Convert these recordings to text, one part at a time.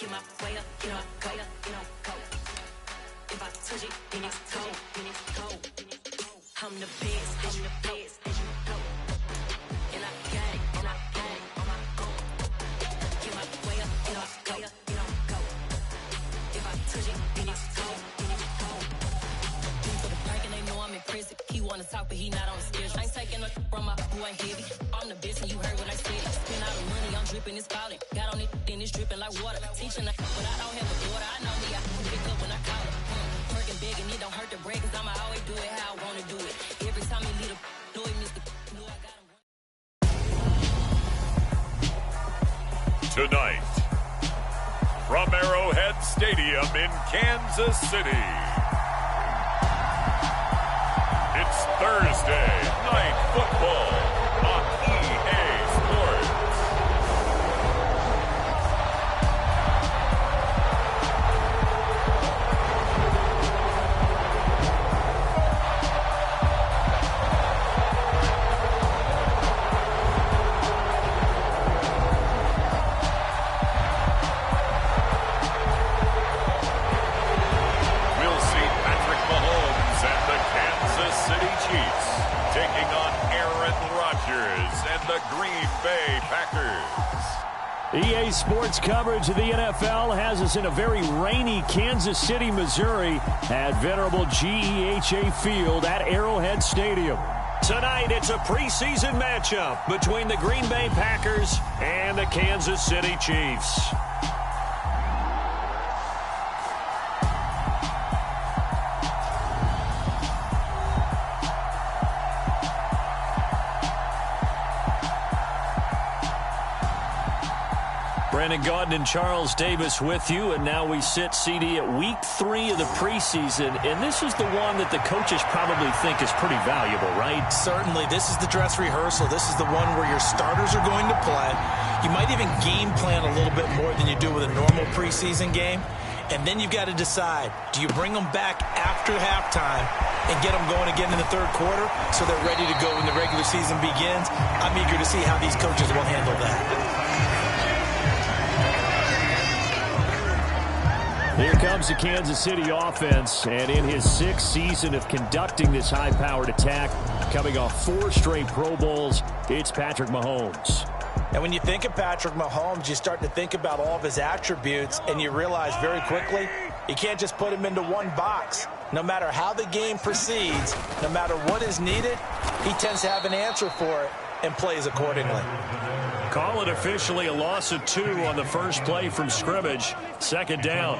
Get my way up, go. If I touch it, then it's cold. I'm the best, as you know. And I got it, on my own. Get my way up, go. If I touch it, then it's cold. For the park and they know I'm in prison. He wanna talk, but he not on the schedule. I ain't taking no from my boy heavy. I'm the best, and you heard what I said. Spend all the money, I'm dripping, it's falling. Got on it, then it's dripping like water. Teaching her, but I don't have a daughter. I know me, I can pick up when I call her. Working big, and it don't hurt to break, cause I'ma always do it how I wanna do it. Every time he lead a know it, Mr. Know I got him. Tonight, from Arrowhead Stadium in Kansas City, it's Thursday Night Football on EA Sports. We'll see Patrick Mahomes and the Kansas City Chiefs taking on Aaron Rodgers and the Green Bay Packers. EA Sports coverage of the NFL has us in a very rainy Kansas City, Missouri at venerable GEHA Field at Arrowhead Stadium. Tonight, it's a preseason matchup between the Green Bay Packers and the Kansas City Chiefs. Brandon Gaudin and Charles Davis with you, and now we sit, CD, at week 3 of the preseason, and this is the one that the coaches probably think is pretty valuable, right? Certainly. This is the dress rehearsal. This is the one where your starters are going to play. You might even game plan a little bit more than you do with a normal preseason game, and then you've got to decide, do you bring them back after halftime and get them going again in the third quarter so they're ready to go when the regular season begins? I'm eager to see how these coaches will handle that. Here comes the Kansas City offense, and in his 6th season of conducting this high-powered attack, coming off 4 straight Pro Bowls, it's Patrick Mahomes. And when you think of Patrick Mahomes, you start to think about all of his attributes, and you realize very quickly, you can't just put him into one box. No matter how the game proceeds, no matter what is needed, he tends to have an answer for it and plays accordingly. Call it officially a loss of 2 on the first play from scrimmage. 2nd down.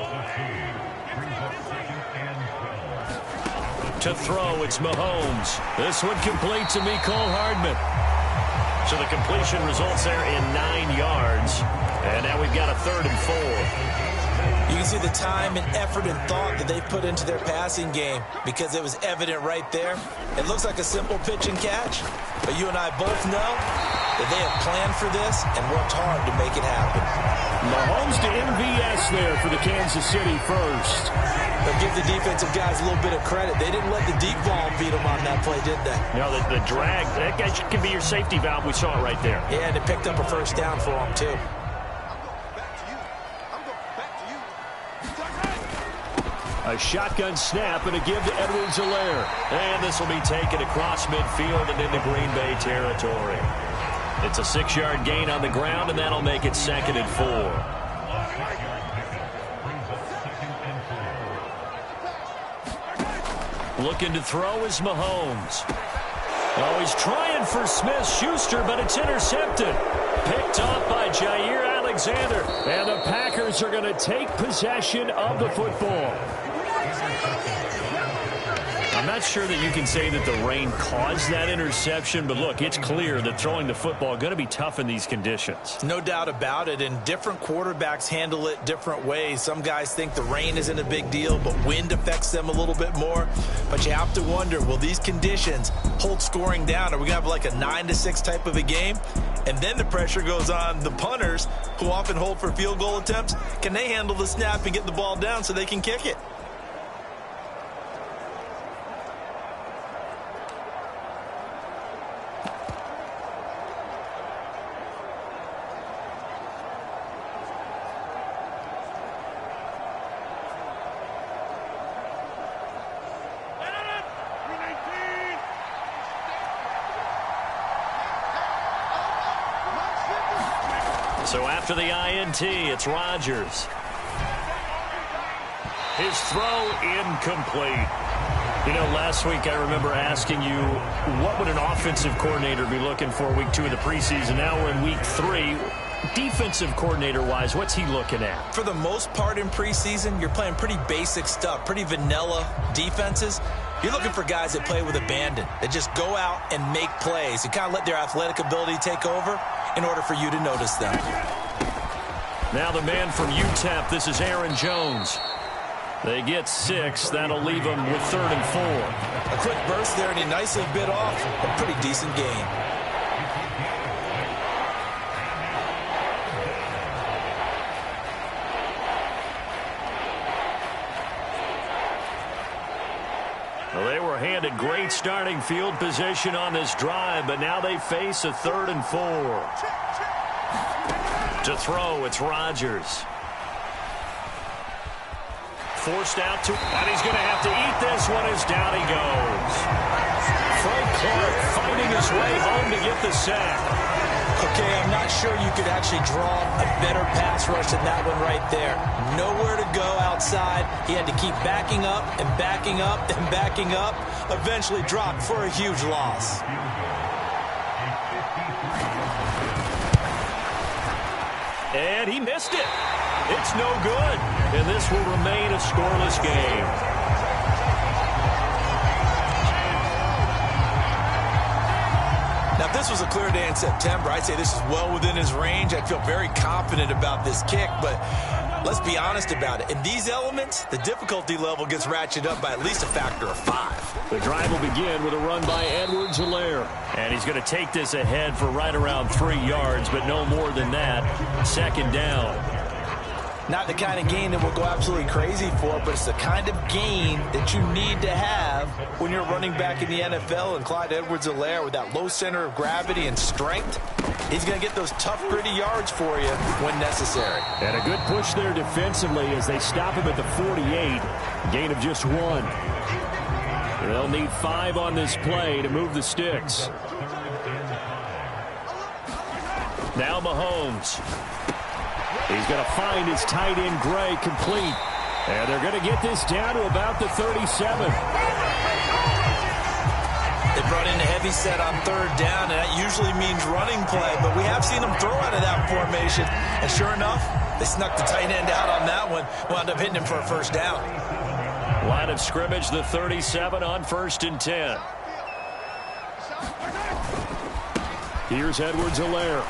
To throw, it's Mahomes. This one complete to Mecole Hardman. So the completion results there in 9 yards. And now we've got a 3rd and 4. You can see the time and effort and thought that they've put into their passing game because it was evident right there. It looks like a simple pitch and catch, but you and I both know that they have planned for this and worked hard to make it happen. Mahomes to MVS there for the Kansas City first. But give the defensive guys a little bit of credit. They didn't let the deep ball beat them on that play, did they? No, the drag, that guy can be your safety valve. We saw it right there. Yeah, and it picked up a first down for them, too. A shotgun snap and a give to Edwards-Helaire. And this will be taken across midfield and into Green Bay territory. It's a 6-yard gain on the ground, and that'll make it 2nd and 4. Looking to throw is Mahomes. Oh, he's trying for Smith-Schuster, but it's intercepted. Picked off by Jair Alexander. And the Packers are going to take possession of the football. I'm not sure that you can say that the rain caused that interception, but look, it's clear that throwing the football is going to be tough in these conditions. No doubt about it, and different quarterbacks handle it different ways. Some guys think the rain isn't a big deal, but wind affects them a little bit more. But you have to wonder, will these conditions hold scoring down? Are we going to have like a 9-6 type of a game? And then the pressure goes on the punters, who often hold for field goal attempts. Can they handle the snap and get the ball down so they can kick it? So after the INT, it's Rodgers. His throw incomplete. You know, last week I remember asking you, what would an offensive coordinator be looking for week 2 of the preseason? Now we're in week 3. Defensive coordinator-wise, what's he looking at? For the most part in preseason, you're playing pretty basic stuff, pretty vanilla defenses. You're looking for guys that play with abandon, that just go out and make plays. You kind of let their athletic ability take over in order for you to notice them. Now the man from UTEP, this is Aaron Jones. They get 6. That'll leave them with 3rd and 4. A quick burst there, and he nicely bit off a pretty decent gain. Well, they were handed great starting field position on this drive, but now they face a 3rd and 4. To throw, it's Rodgers. Forced out to, and he's going to have to eat this one as down he goes. Frank Clark finding his way home to get the sack. Okay, I'm not sure you could actually draw a better pass rush than that one right there. Nowhere to go outside. He had to keep backing up and backing up and backing up. Eventually dropped for a huge loss. And he missed it. It's no good. And this will remain a scoreless game. Now, if this was a clear day in September, I'd say this is well within his range. I'd feel very confident about this kick, but let's be honest about it. In these elements, the difficulty level gets ratcheted up by at least a factor of 5. The drive will begin with a run by Edwards-Helaire. And he's going to take this ahead for right around 3 yards, but no more than that. 2nd down. Not the kind of gain that we'll go absolutely crazy for, but it's the kind of gain that you need to have when you're running back in the NFL. And Clyde Edwards-Helaire, with that low center of gravity and strength, he's going to get those tough, gritty yards for you when necessary. And a good push there defensively as they stop him at the 48. Gain of just 1. They'll need 5 on this play to move the sticks. Now Mahomes. He's going to find his tight end, Gray, complete. And they're going to get this down to about the 37. They brought in a heavy set on 3rd down, and that usually means running play. But we have seen them throw out of that formation. And sure enough, they snuck the tight end out on that one. Wound up hitting him for a 1st down. Line of scrimmage, the 37 on 1st and 10. Here's Edwards-Helaire.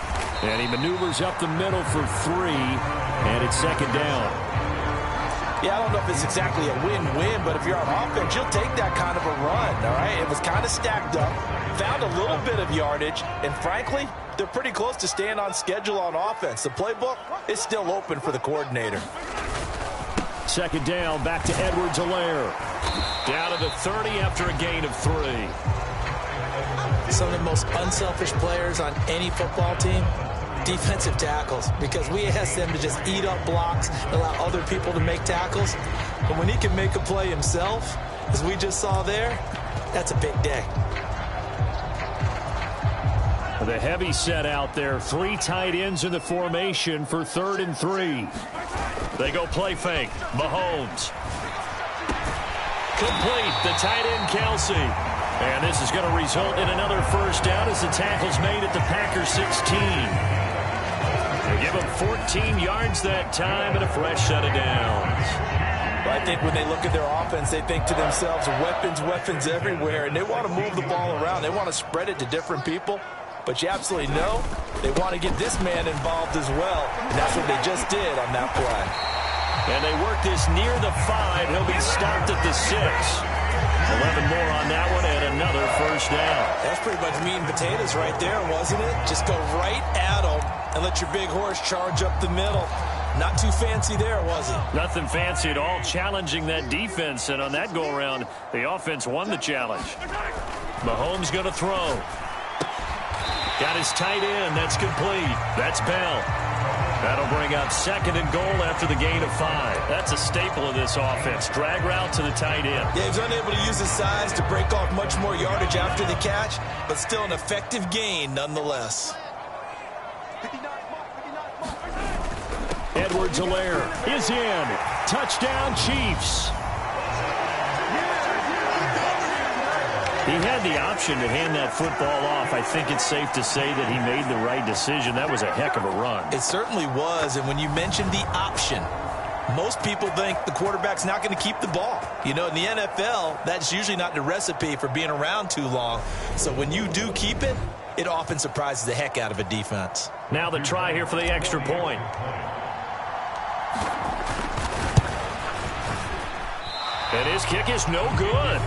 And he maneuvers up the middle for 3, and it's 2nd down. Yeah, I don't know if it's exactly a win-win, but if you're on offense, you'll take that kind of a run, all right? It was kind of stacked up, found a little bit of yardage, and frankly, they're pretty close to staying on schedule on offense. The playbook is still open for the coordinator. 2nd down, back to Edwards-Helaire. Down to the 30 after a gain of 3. Some of the most unselfish players on any football team, defensive tackles, because we ask them to just eat up blocks and allow other people to make tackles. But when he can make a play himself, as we just saw there, that's a big day. The heavy set out there. 3 tight ends in the formation for 3rd and 3. They go play fake. Mahomes. Complete. The tight end, Kelsey. And this is going to result in another 1st down as the tackle's made at the Packers 16. They give them 14 yards that time and a fresh set of downs. Well, I think when they look at their offense, they think to themselves, weapons, weapons everywhere, and they want to move the ball around. They want to spread it to different people. But you absolutely know they want to get this man involved as well, and that's what they just did on that play. And they work this near the 5. He'll be stopped at the 6. 11 more on that one and another 1st down. That's pretty much meat and potatoes right there, wasn't it? Just go right at him and let your big horse charge up the middle. Not too fancy there, was it? Nothing fancy at all, challenging that defense. And on that go-around, the offense won the challenge. Mahomes going to throw. Got his tight end. That's complete. That's Bell. That'll bring up 2nd and goal after the gain of 5. That's a staple of this offense. Drag route to the tight end. Yeah, he's unable to use his size to break off much more yardage after the catch, but still an effective gain nonetheless. Edwards-Helaire is in. Touchdown, Chiefs. He had the option to hand that football off. I think it's safe to say that he made the right decision. That was a heck of a run. It certainly was, and when you mentioned the option, most people think the quarterback's not going to keep the ball. You know, in the NFL, that's usually not the recipe for being around too long. So when you do keep it, it often surprises the heck out of a defense. Now the try here for the extra point. And his kick is no good.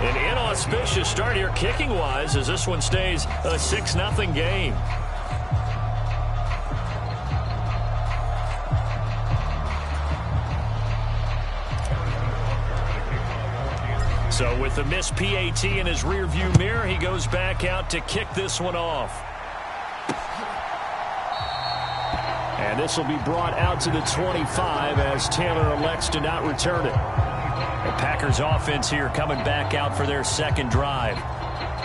An inauspicious start here kicking-wise as this one stays a 6-0 game. So with the missed PAT in his rearview mirror, he goes back out to kick this one off. And this will be brought out to the 25 as Taylor elects to not return it. The Packers offense here coming back out for their second drive.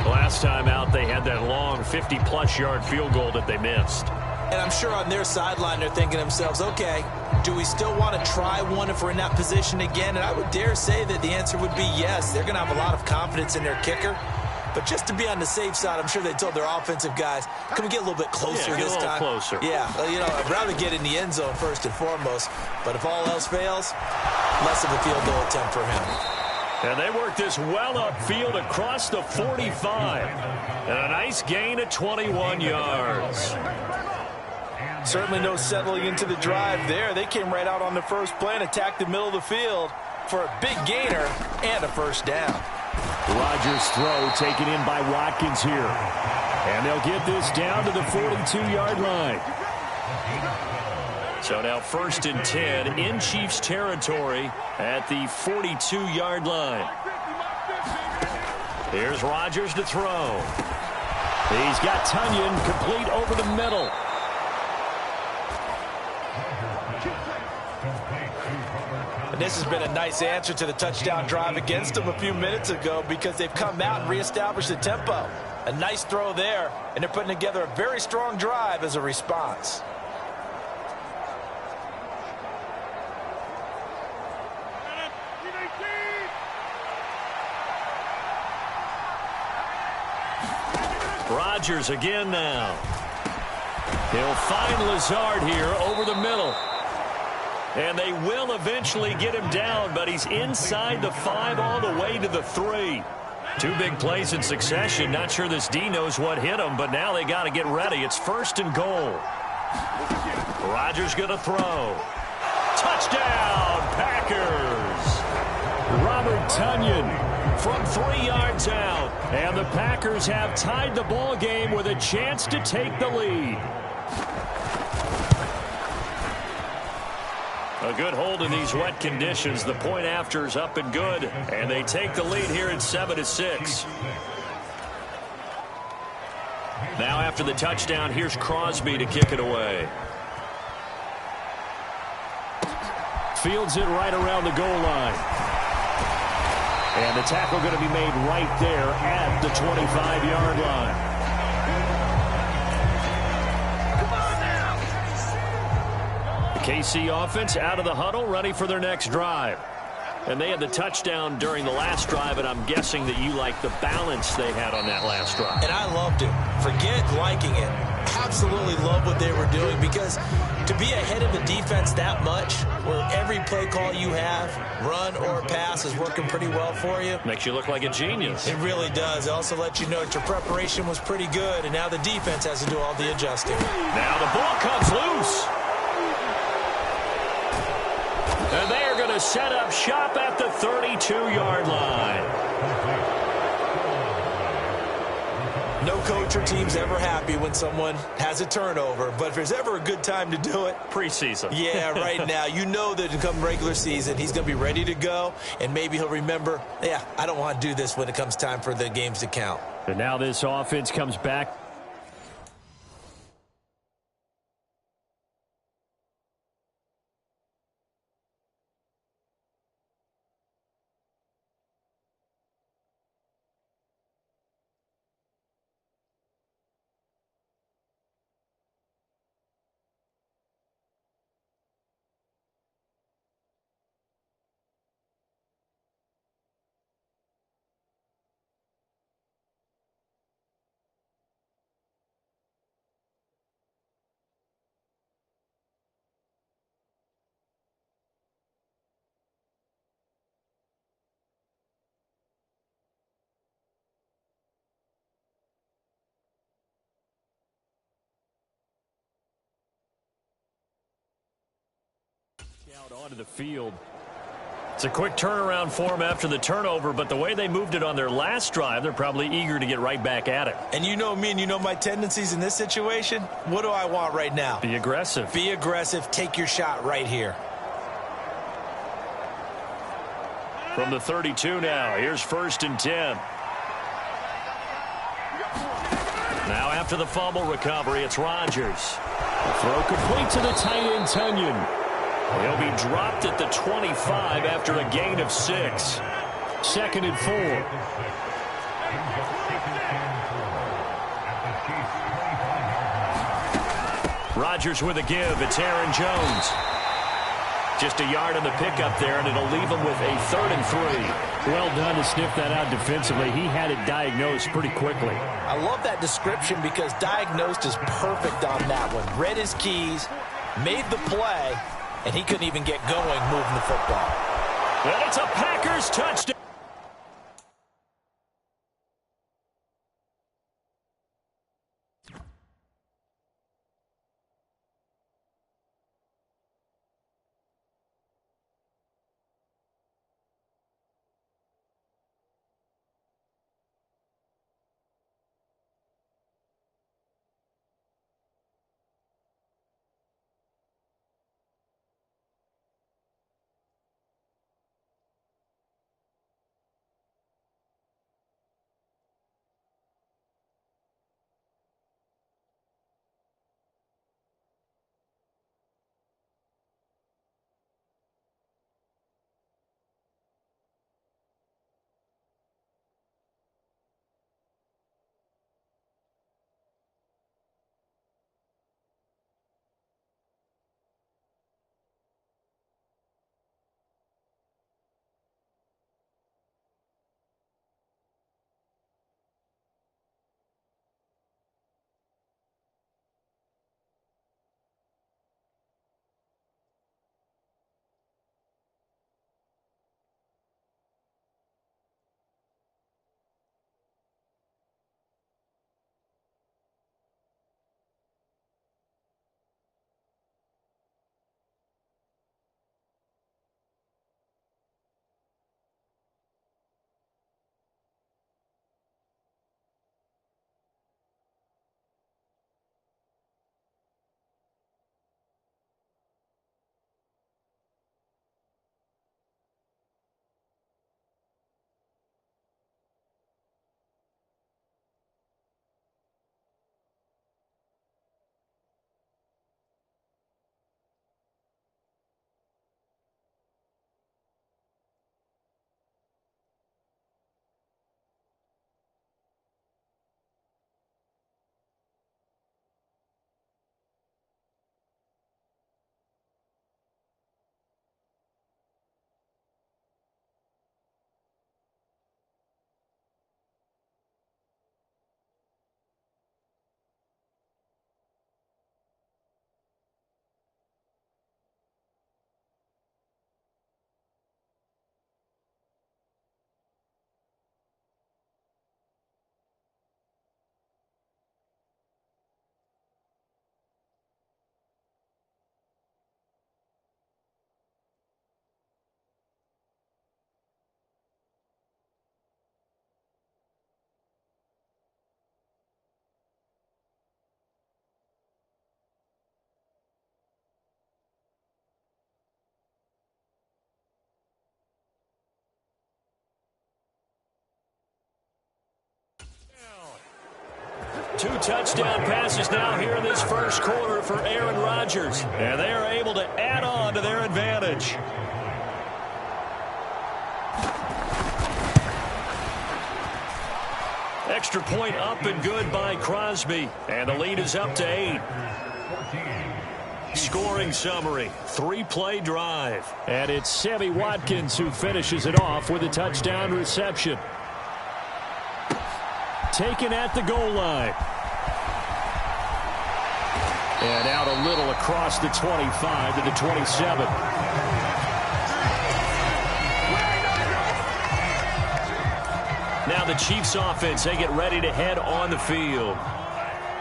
Last time out, they had that long 50-plus yard field goal that they missed. And I'm sure on their sideline, they're thinking to themselves, okay, do we still want to try one if we're in that position again? And I would dare say that the answer would be yes. They're going to have a lot of confidence in their kicker. But just to be on the safe side, I'm sure they told their offensive guys, can we get a little bit closer this time? Closer. Yeah, you know, I'd rather get in the end zone first and foremost. But if all else fails, less of a field goal attempt for him. And they work this well upfield across the 45. And a nice gain of 21 yards. Certainly no settling into the drive there. They came right out on the first play and attacked the middle of the field for a big gainer and a first down. Rodgers' throw taken in by Watkins here. And they'll get this down to the 42-yard line. So now 1st and 10 in Chiefs territory at the 42-yard line. Here's Rodgers to throw. He's got Tunyon complete over the middle. And this has been a nice answer to the touchdown drive against them a few minutes ago because they've come out and reestablished the tempo. A nice throw there, and they're putting together a very strong drive as a response. Rodgers again now. He'll find Lazard here over the middle. And they will eventually get him down, but he's inside the 5 all the way to the 3. 2 big plays in succession. Not sure this D knows what hit him, but now they got to get ready. It's 1st and goal. Rodgers going to throw. Touchdown, Packers! Robert Tunyon from 3 yards out. And the Packers have tied the ball game with a chance to take the lead. A good hold in these wet conditions. The point after is up and good. And they take the lead here at 7-6. Now after the touchdown, here's Crosby to kick it away. Fields it right around the goal line. And the tackle going to be made right there at the 25-yard line. KC offense out of the huddle, ready for their next drive. And they had the touchdown during the last drive, and I'm guessing that you like the balance they had on that last drive. And I loved it. Forget liking it. Absolutely love what they were doing because to be ahead of the defense that much, where every play call you have, run or pass, is working pretty well for you. Makes you look like a genius. It really does. It also lets you know that your preparation was pretty good, and now the defense has to do all the adjusting. Now the ball comes loose. And they are going to set up shop at the 32-yard line. No coach or team's ever happy when someone has a turnover, but if there's ever a good time to do it, preseason. Yeah, right now. You know that come regular season, he's going to be ready to go, and maybe he'll remember, yeah, I don't want to do this when it comes time for the games to count. And now this offense comes back. Out onto the field. It's a quick turnaround for them after the turnover, but the way they moved it on their last drive, they're probably eager to get right back at it. And you know me and you know my tendencies in this situation. What do I want right now? Be aggressive. Be aggressive. Take your shot right here. From the 32 now, here's 1st and 10. Now after the fumble recovery, it's Rodgers. The throw complete to the tight end, Tunyon. He'll be dropped at the 25 after a gain of 6. 2nd and 4. Rodgers with a give. It's Aaron Jones. Just a yard on the pickup there, and it'll leave him with a 3rd and 3. Well done to sniff that out defensively. He had it diagnosed pretty quickly. I love that description because diagnosed is perfect on that one. Read his keys, made the play, and he couldn't even get going moving the football. And it's a Packers touchdown. Two touchdown passes now here in this first quarter for Aaron Rodgers. And they are able to add on to their advantage. Extra point up and good by Crosby. And the lead is up to 8. Scoring summary, 3-play drive. And it's Sammy Watkins who finishes it off with a touchdown reception. Taken at the goal line. And out a little across the 25 to the 27. Now the Chiefs offense, they get ready to head on the field.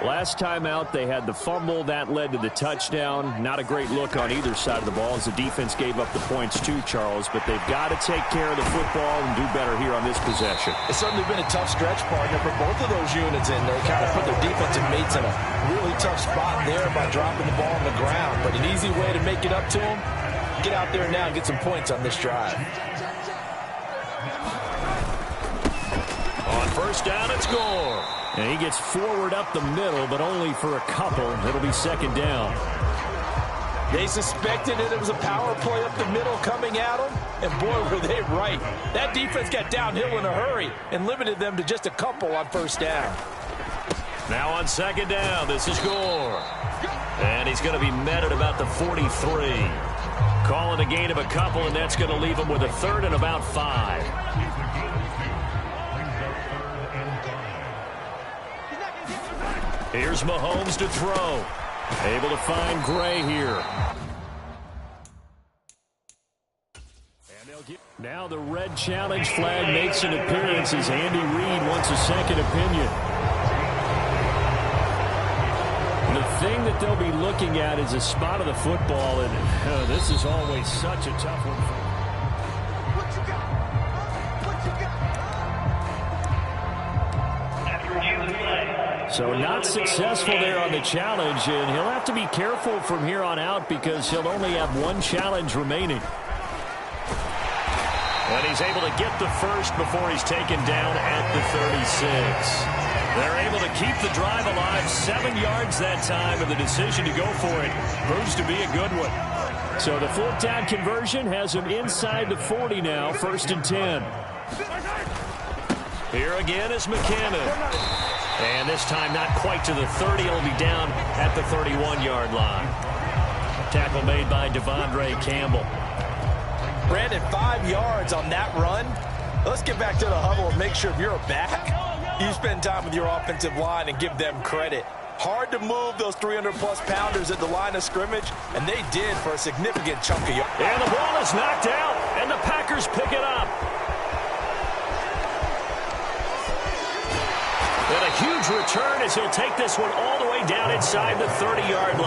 Last time out, they had the fumble. That led to the touchdown. Not a great look on either side of the ball as the defense gave up the points too, Charles. But they've got to take care of the football and do better here on this possession. It's certainly been a tough stretch, partner, for both of those units. And they kind of put their defensive mates in a really tough spot there by dropping the ball on the ground. But an easy way to make it up to them, get out there now and get some points on this drive. On first down, it's Gore. And he gets forward up the middle, but only for a couple. It'll be second down. They suspected it was a power play up the middle coming at them, and boy, were they right. That defense got downhill in a hurry and limited them to just a couple on first down. Now on second down, this is Gore. And he's going to be met at about the 43. Calling a gain of a couple, and that's going to leave him with a third and about 5. Here's Mahomes to throw. Able to find Gray here. Now the red challenge flag makes an appearance as Andy Reid wants a second opinion. The thing that they'll be looking at is a spot of the football, and this is always such a tough one. So not successful there on the challenge, and he'll have to be careful from here on out because he'll only have one challenge remaining. And he's able to get the first before he's taken down at the 36. They're able to keep the drive alive, 7 yards that time, and the decision to go for it proves to be a good one. So the fourth down conversion has him inside the 40 now, 1st and 10. Here again is McKinnon. And this time not quite to the 30. He'll be down at the 31-yard line. Tackle made by Devondre Campbell. Brandon, 5 yards on that run. Let's get back to the huddle and make sure if you're a back, you spend time with your offensive line and give them credit. Hard to move those 300-plus pounders at the line of scrimmage, and they did for a significant chunk of yards. And the ball is knocked out, and the Packers pick it up. And a huge return as he'll take this one all the way down inside the 30-yard line.